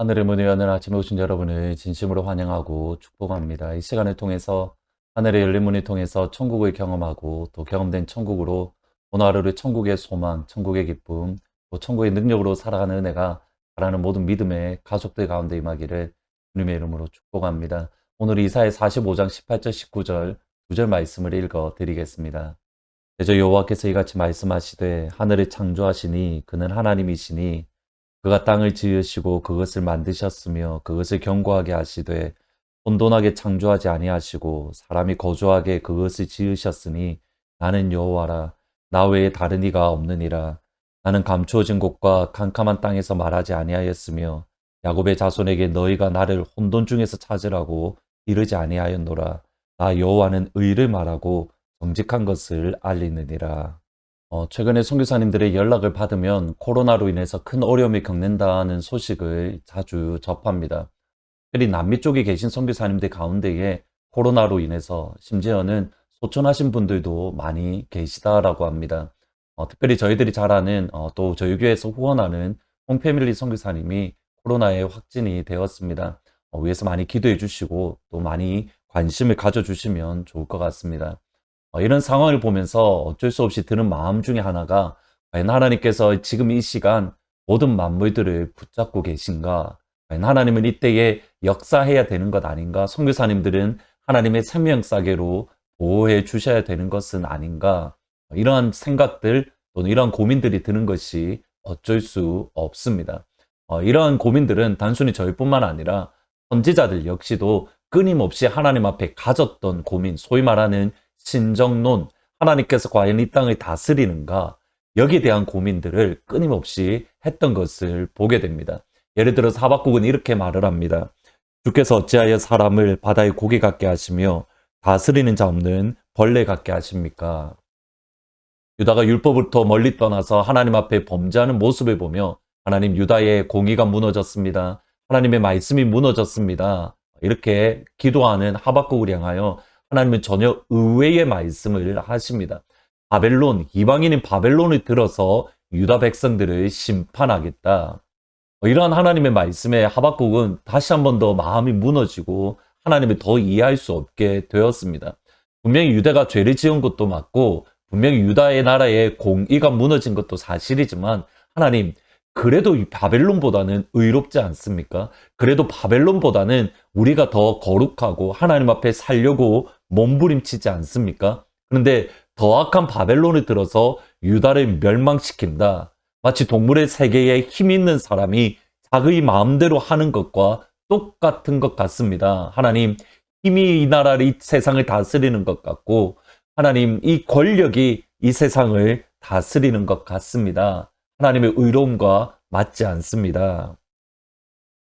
하늘의 문을 여는 아침에 오신 여러분을 진심으로 환영하고 축복합니다. 이 시간을 통해서 하늘의 열린 문을 통해서 천국을 경험하고 또 경험된 천국으로 오늘 하루를 천국의 소망, 천국의 기쁨, 또 천국의 능력으로 살아가는 은혜가 바라는 모든 믿음의 가족들 가운데 임하기를 주님의 이름으로 축복합니다. 오늘 이사야 45장 18절 19절 두 절 말씀을 읽어 드리겠습니다. 대저 여호와께서 이같이 말씀하시되 하늘을 창조하시니 그는 하나님이시니 그가 땅을 지으시고 그것을 만드셨으며 그것을 견고하게 하시되 혼돈하게 창조하지 아니하시고 사람이 거주하게 그것을 지으셨으니 나는 여호와라. 나 외에 다른 이가 없느니라. 나는 감추어진 곳과 캄캄한 땅에서 말하지 아니하였으며 야곱의 자손에게 너희가 나를 혼돈 중에서 찾으라고 이르지 아니하였노라. 나 여호와는 의를 말하고 정직한 것을 알리느니라. 최근에 선교사님들의 연락을 받으면 코로나로 인해서 큰 어려움을 겪는다는 소식을 자주 접합니다. 특히 남미 쪽에 계신 선교사님들 가운데에 코로나로 인해서 심지어는 소천하신 분들도 많이 계시다라고 합니다. 특별히 저희들이 잘 아는 또 저희 교회에서 후원하는 홍패밀리 선교사님이 코로나에 확진이 되었습니다. 위에서 많이 기도해 주시고 또 많이 관심을 가져주시면 좋을 것 같습니다. 이런 상황을 보면서 어쩔 수 없이 드는 마음 중에 하나가 과연 하나님께서 지금 이 시간 모든 만물들을 붙잡고 계신가? 과연 하나님은 이때에 역사해야 되는 것 아닌가? 선교사님들은 하나님의 생명사계로 보호해 주셔야 되는 것은 아닌가? 이러한 생각들 또는 이러한 고민들이 드는 것이 어쩔 수 없습니다. 이러한 고민들은 단순히 저희뿐만 아니라 선지자들 역시도 끊임없이 하나님 앞에 가졌던 고민, 소위 말하는 신정론, 하나님께서 과연 이 땅을 다스리는가, 여기에 대한 고민들을 끊임없이 했던 것을 보게 됩니다. 예를 들어서 하박국은 이렇게 말을 합니다. 주께서 어찌하여 사람을 바다의 고기 같게 하시며 다스리는 자 없는 벌레 같게 하십니까? 유다가 율법부터 멀리 떠나서 하나님 앞에 범죄하는 모습을 보며 하나님, 유다의 공의가 무너졌습니다. 하나님의 말씀이 무너졌습니다. 이렇게 기도하는 하박국을 향하여 하나님은 전혀 의외의 말씀을 하십니다. 바벨론, 이방인인 바벨론을 들어서 유다 백성들을 심판하겠다. 이러한 하나님의 말씀에 하박국은 다시 한 번 더 마음이 무너지고 하나님을 더 이해할 수 없게 되었습니다. 분명히 유다가 죄를 지은 것도 맞고 분명히 유다의 나라의 공의가 무너진 것도 사실이지만 하나님, 그래도 바벨론보다는 의롭지 않습니까? 그래도 바벨론보다는 우리가 더 거룩하고 하나님 앞에 살려고 몸부림치지 않습니까? 그런데 더 악한 바벨론을 들어서 유다를 멸망시킨다. 마치 동물의 세계에 힘 있는 사람이 자기 마음대로 하는 것과 똑같은 것 같습니다. 하나님, 힘이 이 나라를, 이 세상을 다스리는 것 같고 하나님, 이 권력이 이 세상을 다스리는 것 같습니다. 하나님의 의로움과 맞지 않습니다.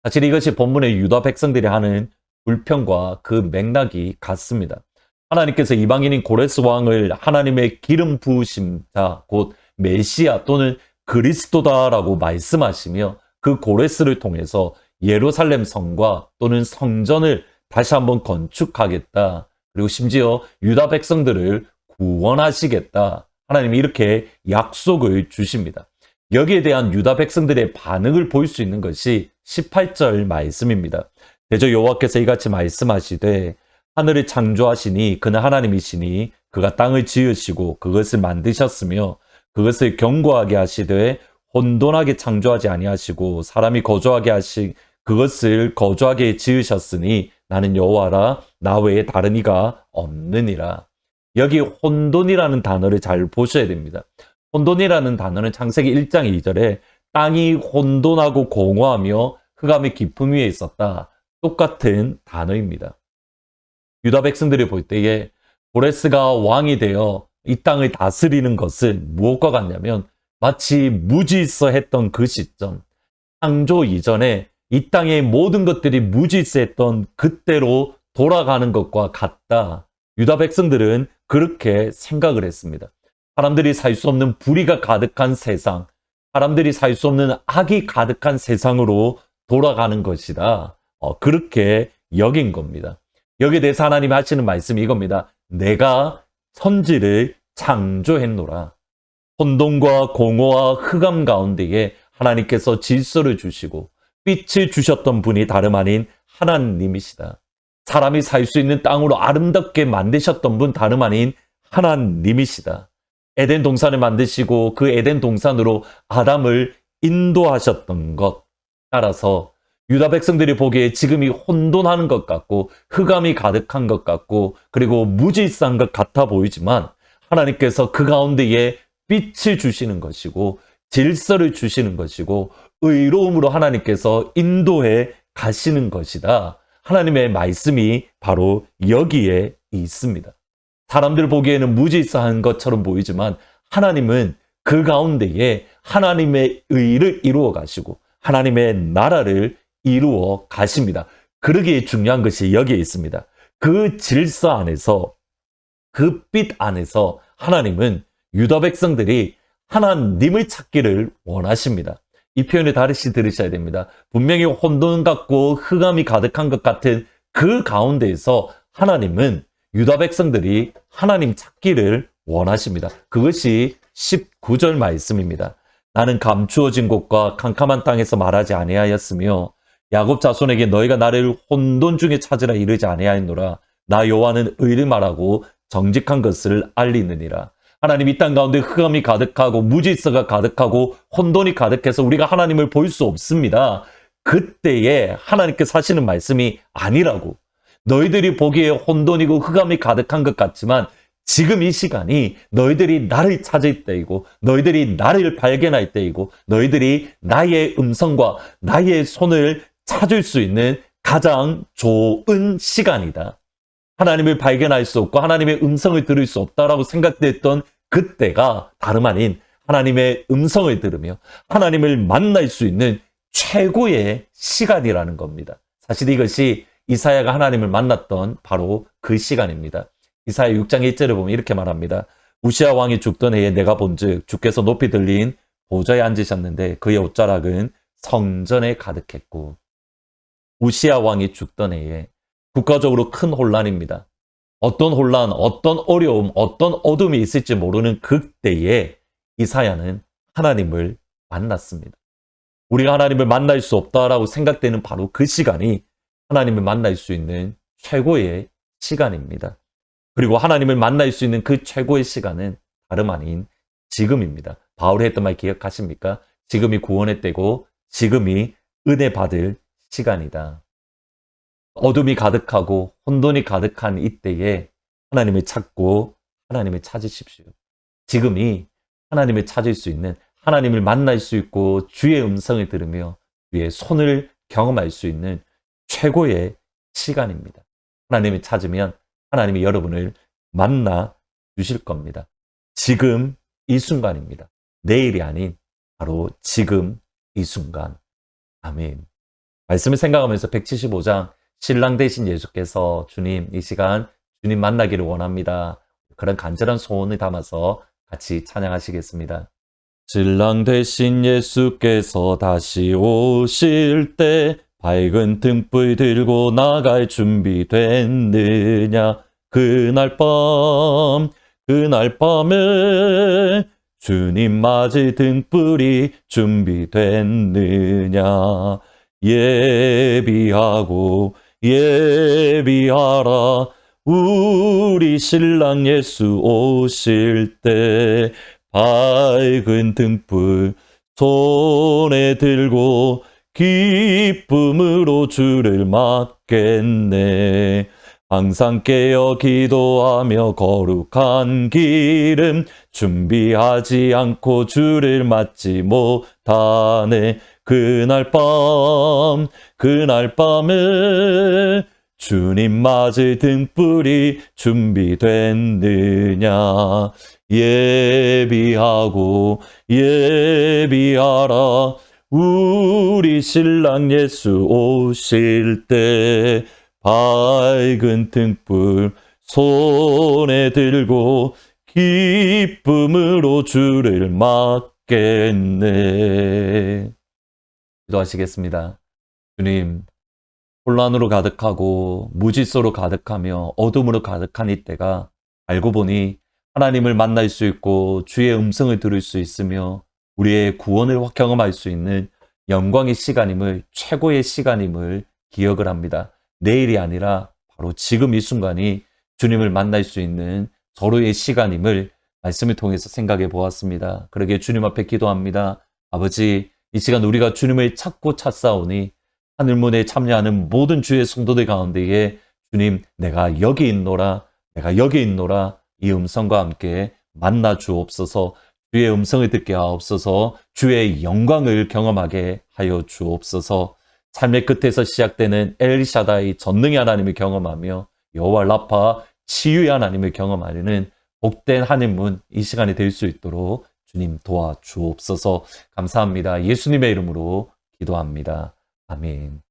사실 이것이 본문의 유다 백성들이 하는 불평과 그 맥락이 같습니다. 하나님께서 이방인인 고레스 왕을 하나님의 기름 부으심 자, 곧 메시아 또는 그리스도다라고 말씀하시며 그 고레스를 통해서 예루살렘 성과 또는 성전을 다시 한번 건축하겠다. 그리고 심지어 유다 백성들을 구원하시겠다. 하나님이 이렇게 약속을 주십니다. 여기에 대한 유다 백성들의 반응을 볼 수 있는 것이 18절 말씀입니다. 대저 여호와께서 이같이 말씀하시되 하늘을 창조하시니 그는 하나님이시니 그가 땅을 지으시고 그것을 만드셨으며 그것을 견고하게 하시되 혼돈하게 창조하지 아니하시고 사람이 거주하게 하시 그것을 거주하게 지으셨으니 나는 여호와라. 나 외에 다른 이가 없느니라. 여기 혼돈이라는 단어를 잘 보셔야 됩니다. 혼돈이라는 단어는 창세기 1장 2절에 땅이 혼돈하고 공허하며 흑암의 깊음 위에 있었다. 똑같은 단어입니다. 유다 백성들이 볼 때에 고레스가 왕이 되어 이 땅을 다스리는 것은 무엇과 같냐면 마치 무질서했던 그 시점, 창조 이전에 이 땅의 모든 것들이 무질서했던 그때로 돌아가는 것과 같다. 유다 백성들은 그렇게 생각을 했습니다. 사람들이 살 수 없는 불의가 가득한 세상, 사람들이 살 수 없는 악이 가득한 세상으로 돌아가는 것이다. 그렇게 여긴 겁니다. 여기에 대해서 하나님이 하시는 말씀이 이겁니다. 내가 천지를 창조했노라. 혼돈과 공허와 흑암 가운데에 하나님께서 질서를 주시고 빛을 주셨던 분이 다름 아닌 하나님이시다. 사람이 살 수 있는 땅으로 아름답게 만드셨던 분 다름 아닌 하나님이시다. 에덴 동산을 만드시고 그 에덴 동산으로 아담을 인도하셨던 것. 따라서 유다 백성들이 보기에 지금이 혼돈하는 것 같고 흑암이 가득한 것 같고 그리고 무질서한 것 같아 보이지만 하나님께서 그 가운데에 빛을 주시는 것이고 질서를 주시는 것이고 의로움으로 하나님께서 인도해 가시는 것이다. 하나님의 말씀이 바로 여기에 있습니다. 사람들 보기에는 무질서한 것처럼 보이지만 하나님은 그 가운데에 하나님의 의를 이루어 가시고 하나님의 나라를 이루어 가십니다. 그러기에 중요한 것이 여기에 있습니다. 그 질서 안에서 그 빛 안에서 하나님은 유다 백성들이 하나님을 찾기를 원하십니다. 이 표현을 다시 들으셔야 됩니다. 분명히 혼돈 같고 흑암이 가득한 것 같은 그 가운데에서 하나님은 유다 백성들이 하나님 찾기를 원하십니다. 그것이 19절 말씀입니다. 나는 감추어진 곳과 캄캄한 땅에서 말하지 아니하였으며 야곱 자손에게 너희가 나를 혼돈 중에 찾으라 이르지 아니하였노라. 나 여호와는 의를 말하고 정직한 것을 알리느니라. 하나님 이 땅 가운데 흑암이 가득하고 무질서가 가득하고 혼돈이 가득해서 우리가 하나님을 볼 수 없습니다. 그때에 하나님께서 하시는 말씀이 아니라고. 너희들이 보기에 혼돈이고 흑암이 가득한 것 같지만 지금 이 시간이 너희들이 나를 찾을 때이고 너희들이 나를 발견할 때이고 너희들이 나의 음성과 나의 손을 찾을 수 있는 가장 좋은 시간이다. 하나님을 발견할 수 없고 하나님의 음성을 들을 수 없다라고 생각됐던 그때가 다름 아닌 하나님의 음성을 들으며 하나님을 만날 수 있는 최고의 시간이라는 겁니다. 사실 이것이 이사야가 하나님을 만났던 바로 그 시간입니다. 이사야 6장 1절을 보면 이렇게 말합니다. 우시아 왕이 죽던 해에 내가 본즉 주께서 높이 들린 보좌에 앉으셨는데 그의 옷자락은 성전에 가득했고. 우시아 왕이 죽던 해에 국가적으로 큰 혼란입니다. 어떤 혼란, 어떤 어려움, 어떤 어둠이 있을지 모르는 그때에 이사야는 하나님을 만났습니다. 우리가 하나님을 만날 수 없다라고 생각되는 바로 그 시간이 하나님을 만날 수 있는 최고의 시간입니다. 그리고 하나님을 만날 수 있는 그 최고의 시간은 다름 아닌 지금입니다. 바울이 했던 말 기억하십니까? 지금이 구원의 때고 지금이 은혜 받을 시간이다. 어둠이 가득하고 혼돈이 가득한 이때에 하나님을 찾고 하나님을 찾으십시오. 지금이 하나님을 찾을 수 있는, 하나님을 만날 수 있고 주의 음성을 들으며 주의 손을 경험할 수 있는 최고의 시간입니다. 하나님을 찾으면 하나님이 여러분을 만나 주실 겁니다. 지금 이 순간입니다. 내일이 아닌 바로 지금 이 순간. 아멘. 말씀을 생각하면서 175장 신랑 되신 예수께서 주님 이 시간 주님 만나기를 원합니다. 그런 간절한 소원을 담아서 같이 찬양하시겠습니다. 신랑 되신 예수께서 다시 오실 때 밝은 등불 들고 나갈 준비 됐느냐. 그날 밤에 주님 맞을 등불이 준비됐느냐. 예비하라. 우리 신랑 예수 오실 때 밝은 등불 손에 들고 기쁨으로 주를 맞겠네. 항상 깨어 기도하며 거룩한 기름 준비하지 않고 주를 맞지 못하네. 그날 밤에 주님 맞을 등불이 준비됐느냐. 예비하라. 우리 신랑 예수 오실 때 밝은 등불 손에 들고 기쁨으로 주를 맞겠네. 기도하시겠습니다. 주님, 혼란으로 가득하고 무질서로 가득하며 어둠으로 가득한 이때가 알고 보니 하나님을 만날 수 있고 주의 음성을 들을 수 있으며 우리의 구원을 경험할 수 있는 영광의 시간임을, 최고의 시간임을 기억을 합니다. 내일이 아니라 바로 지금 이 순간이 주님을 만날 수 있는 서로의 시간임을 말씀을 통해서 생각해 보았습니다. 그러기에 주님 앞에 기도합니다. 아버지, 이 시간 우리가 주님을 찾고 찾사오니 하늘문에 참여하는 모든 주의 성도들 가운데에 주님, 내가 여기 있노라, 내가 여기 있노라, 이 음성과 함께 만나 주옵소서. 주의 음성을 듣게 하옵소서. 주의 영광을 경험하게 하여 주옵소서. 삶의 끝에서 시작되는 엘샤다이 전능의 하나님을 경험하며 여호와 라파 치유의 하나님을 경험하려는 복된 하늘문 이 시간이 될 수 있도록 주님 도와주옵소서. 감사합니다. 예수님의 이름으로 기도합니다. 아멘.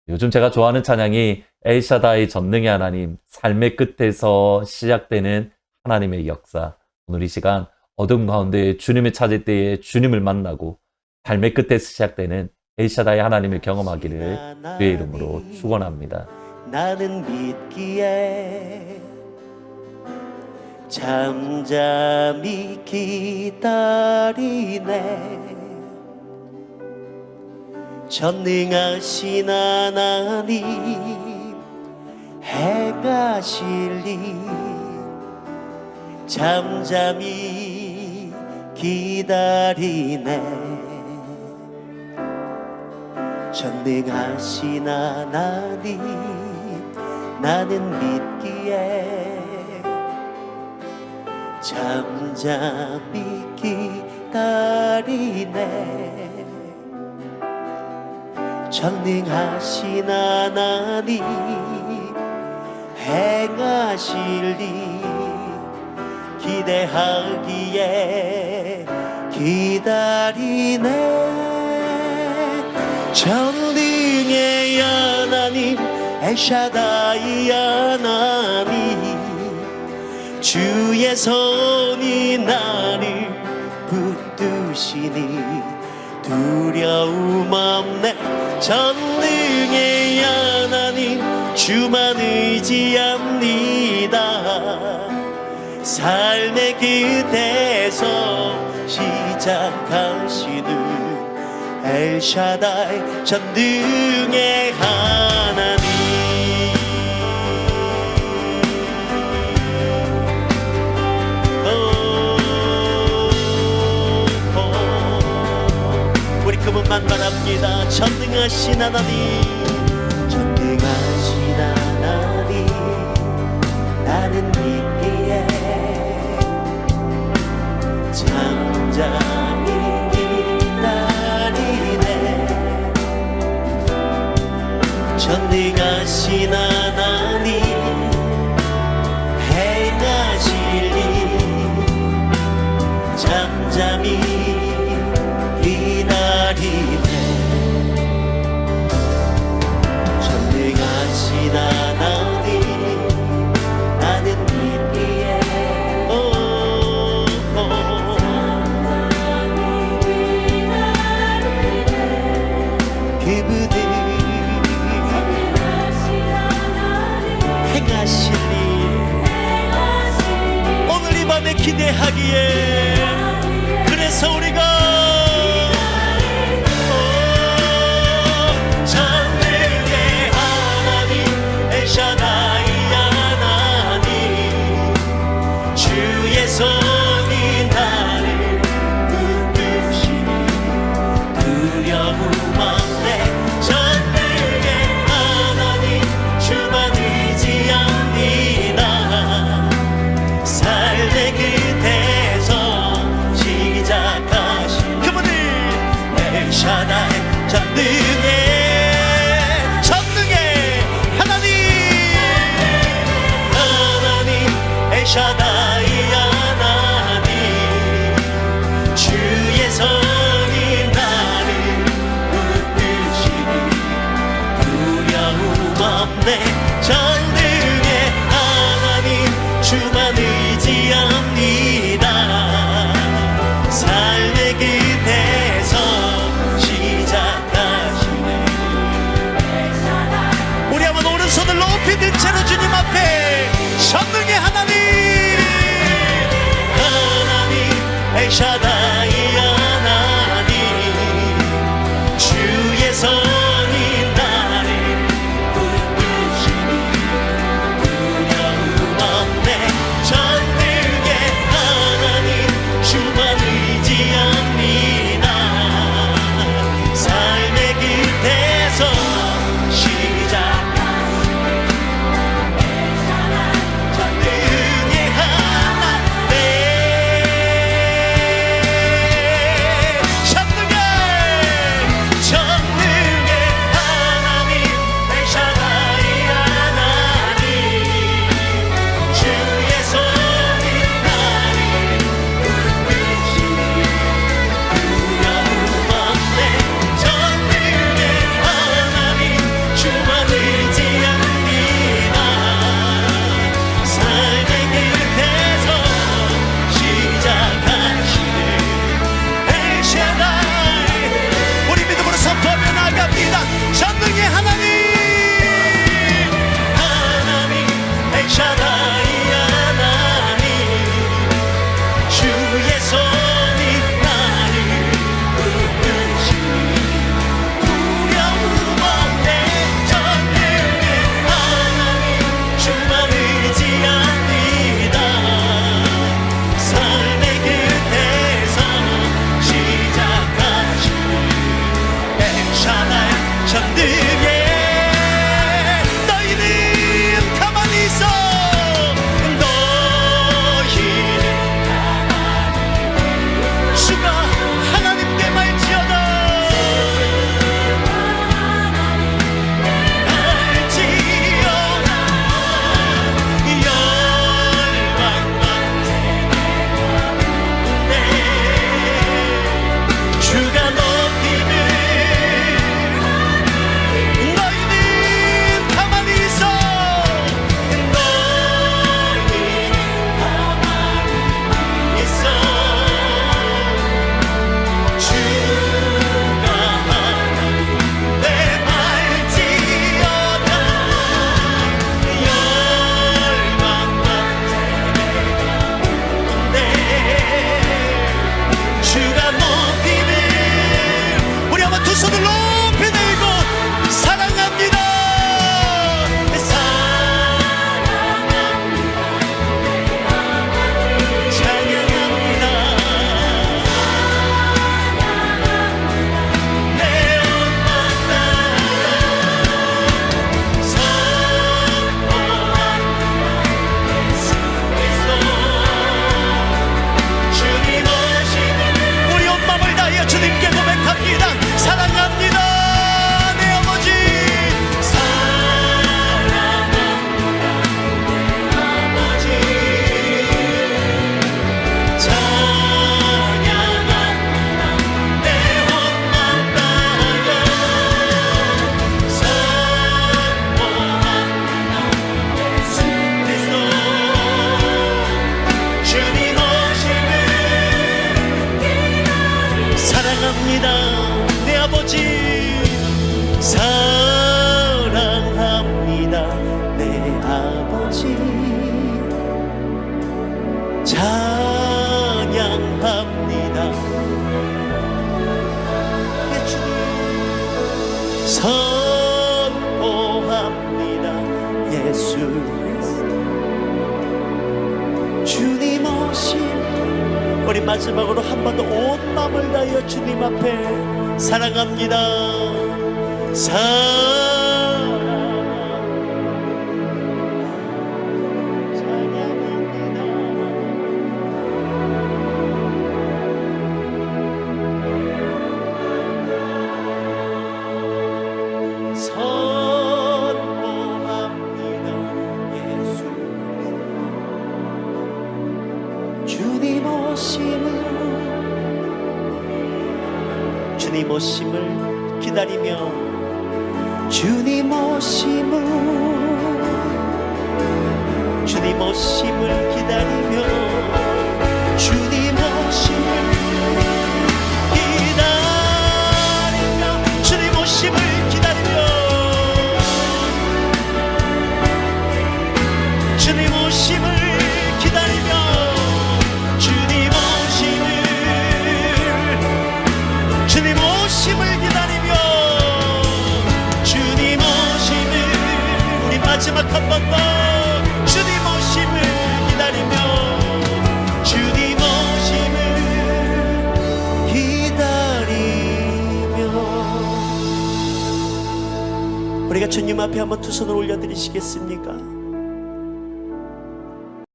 요즘 제가 좋아하는 찬양이 엘샤다이 전능의 하나님, 삶의 끝에서 시작되는 하나님의 역사. 오늘 이 시간 어둠 가운데 주님을 찾을 때에 주님을 만나고 삶의 끝에서 시작되는 엘샤다이 하나님을 경험하기를 주의 이름으로 축원합니다. 나는 믿기에 잠잠히 기다리네. 전능하신 하나님 행하실리 잠잠히 기다리네. 전능하신 하나님 나는 믿기에 잠잠히 기다리네. 전능하신 하나님 행하실리 기대하기에 기다리네. 전능의 하나님 엘샤다이 하나님 주의 손이 나를 붙드시니 두려움 없네. 전능의 하나님 주만 의지합니다. 삶의 끝에서 시작하시는 엘샤다이 전능의 하나님. 우리 그분만 바랍니다. 전능하신 하나님, 전능하신 하나님 나는 믿기에 잠잠히 전능하신 하나님 행하실리 잠잠히 기다리네. 전능하신 하나님 나는 믿기에 그분을 오늘 이 밤에 기대하기에 그래서 우리가 전능의 하나님 엘샤다이 하나님 주의 손이 나를 붙드시니 두려움 없네. 전능의 하나님 주만 의지합니다. 삶의 끝에서 시작하신 그분을 엘샤다이 전능의 하나님 엘샤다이 하나님 주의 손이 나를 붙드시니 두려움 없네. 전능의 하나님 주만 의지합니다. 삶의 끝에서 시작하시네. 우리 한번 오른손을 높이 든 채로 주님 앞에 전능의 하나님 엘샤다이 하나님 주의 너희는 가만히 있어. 너희는 주가 하나님께 말지어다. 내 아버지 사랑합니다. 내 아버지 찬양합니다. 내 주님 선포합니다. 예수 그리스도 주님 오신. 우리 마지막으로 한 번 더 온 마음을 다하여 주님 앞에 사랑합니다. 선포합니다. 예수 주님 오심을 기다리며 주님 오심을 기다리며 주님 오심을 기다리며 주님 오심을 기다리며 주님 오심을 기다리며 주님 오심을 기다리며 주님 오심을 우리 마지막 한 번 더 주님 오심을 기다리며 주님 오심을 기다리며 우리가 주님 앞에 한번 두 손을 올려드리시겠습니까?